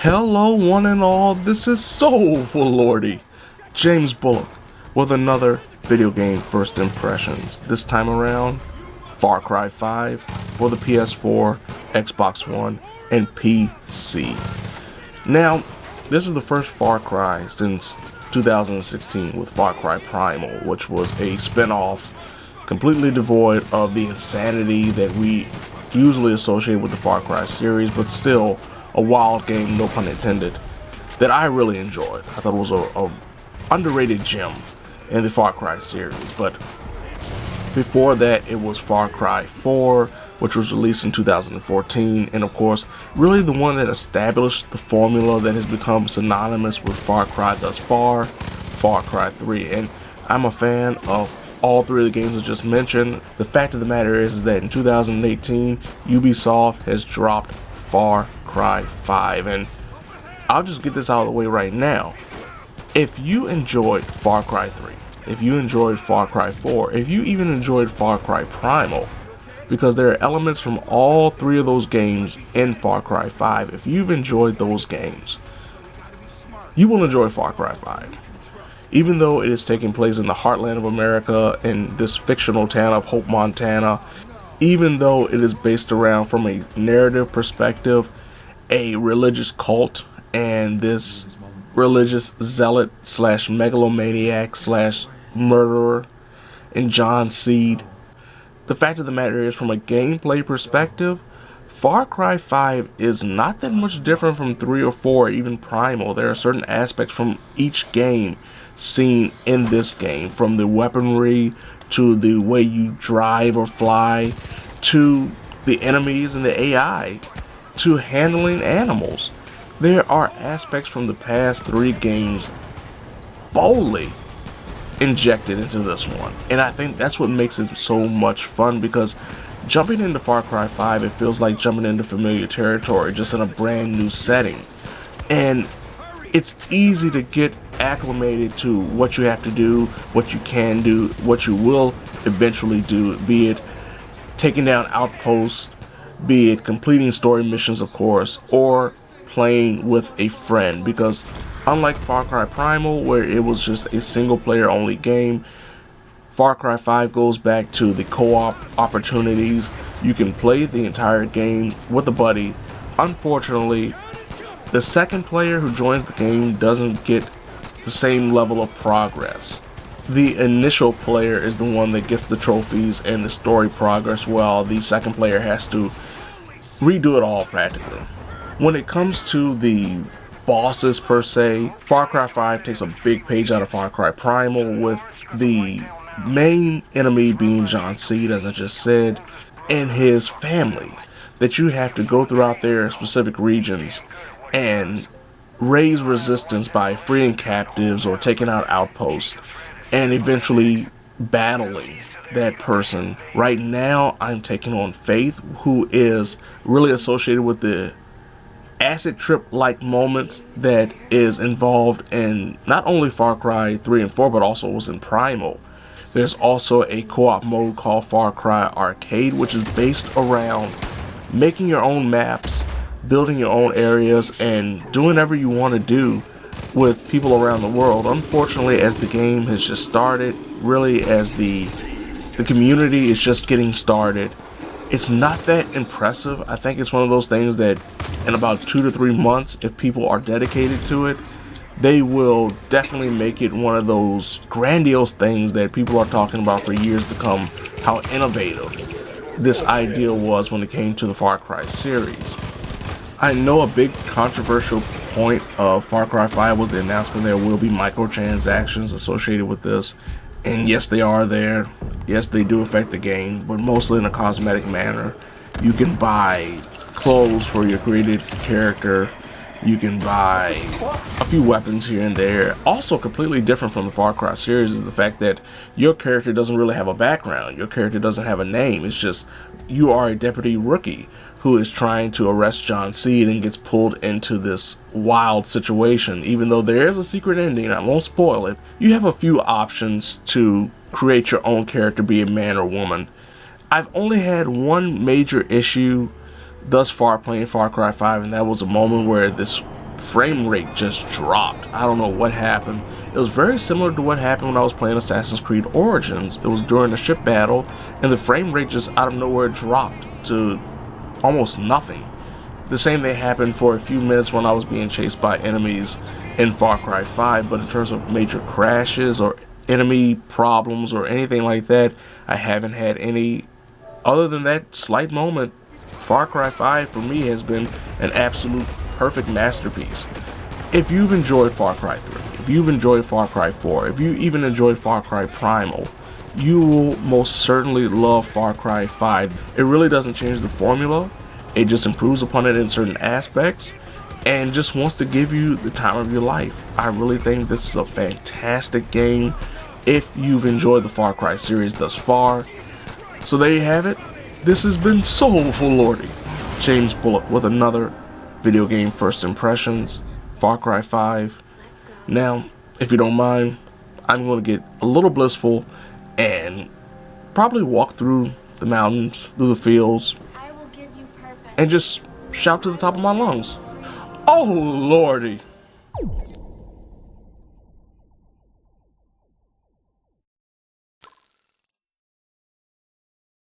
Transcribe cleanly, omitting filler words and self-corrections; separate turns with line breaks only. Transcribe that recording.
Hello one and all, this is Soulful Lordy, James Bullock, with another video game first impressions. This time around, Far Cry 5 for the PS4, Xbox One, and PC. Now, this is the first Far Cry since 2016 with Far Cry Primal, which was a spin-off completely devoid of the insanity that we usually associate with the Far Cry series, but still a wild game, no pun intended, that I really enjoyed. I thought it was a underrated gem in the Far Cry series. But before that, it was Far Cry 4, which was released in 2014, and of course, really the one that established the formula that has become synonymous with Far Cry thus far, Far Cry 3. And I'm a fan of all three of the games I just mentioned. The fact of the matter is that in 2018, Ubisoft has dropped Far Cry 5, and I'll just get this out of the way right now. If you enjoyed Far Cry 3, if you enjoyed Far Cry 4, if you even enjoyed Far Cry Primal, because there are elements from all three of those games in Far Cry 5, if you've enjoyed those games, you will enjoy Far Cry 5. Even though it is taking place in the heartland of America, in this fictional town of Hope, Montana, even though it is based around, from a narrative perspective, a religious cult and this religious zealot slash megalomaniac slash murderer and John Seed, the fact of the matter is, from a gameplay perspective, Far Cry 5 is not that much different from 3 or 4, even Primal. There are certain aspects from each game seen in this game, from the weaponry to the way you drive or fly, to the enemies and the AI, to handling animals. There are aspects from the past 3 games boldly injected into this one, and I think that's what makes it so much fun, because jumping into Far Cry 5, it feels like jumping into familiar territory, just in a brand new setting. And it's easy to get acclimated to what you have to do, what you can do, what you will eventually do, be it taking down outposts, be it completing story missions, of course, or playing with a friend. Because unlike Far Cry Primal, where it was just a single player only game, Far Cry 5 goes back to the co-op opportunities. You can play the entire game with a buddy. Unfortunately, the second player who joins the game doesn't get the same level of progress. The initial player is the one that gets the trophies and the story progress, while the second player has to redo it all practically. When it comes to the bosses per se, Far Cry 5 takes a big page out of Far Cry Primal, with the main enemy being John Seed, as I just said, and his family that you have to go throughout their specific regions and raise resistance by freeing captives or taking out outposts and eventually battling that person. Right now, I'm taking on Faith, who is really associated with the acid trip like moments that is involved in not only Far Cry 3 and 4, but also was in Primal. There's also a co-op mode called Far Cry Arcade, which is based around making your own maps, building your own areas, and doing whatever you want to do with people around the world. Unfortunately, as the game has just started, really as the community is just getting started, it's not that impressive. I think it's one of those things that in about 2 to 3 months, if people are dedicated to it, they will definitely make it one of those grandiose things that people are talking about for years to come, how innovative this idea was when it came to the Far Cry series. I know a big controversial point of Far Cry 5 was the announcement there will be microtransactions associated with this. And yes, they are there. Yes, they do affect the game, but mostly in a cosmetic manner. You can buy clothes for your created character. You can buy a few weapons here and there. Also completely different from the Far Cry series is the fact that your character doesn't really have a background. Your character doesn't have a name. It's just you are a deputy rookie who is trying to arrest John Seed and gets pulled into this wild situation. Even though there is a secret ending, I won't spoil it, you have a few options to create your own character, be a man or woman. I've only had one major issue thus far playing Far Cry 5, and that was a moment where this frame rate just dropped. I don't know what happened. It was very similar to what happened when I was playing Assassin's Creed Origins. It was during a ship battle, and the frame rate just out of nowhere dropped to almost nothing. The same thing happened for a few minutes when I was being chased by enemies in Far Cry 5, but in terms of major crashes or enemy problems or anything like that, I haven't had any. Other than that slight moment, Far Cry 5 for me has been an absolute perfect masterpiece. If you've enjoyed Far Cry 3, if you've enjoyed Far Cry 4, if you even enjoyed Far Cry Primal, you will most certainly love Far Cry 5. It really doesn't change the formula. It just improves upon it in certain aspects and just wants to give you the time of your life. I really think this is a fantastic game if you've enjoyed the Far Cry series thus far. So there you have it. This has been Soulful Lordy, James Bullock, with another video game first impressions, Far Cry 5. Now, if you don't mind, I'm going to get a little blissful and probably walk through the mountains, through the fields, and just shout to the top of my lungs, "Oh Lordy!"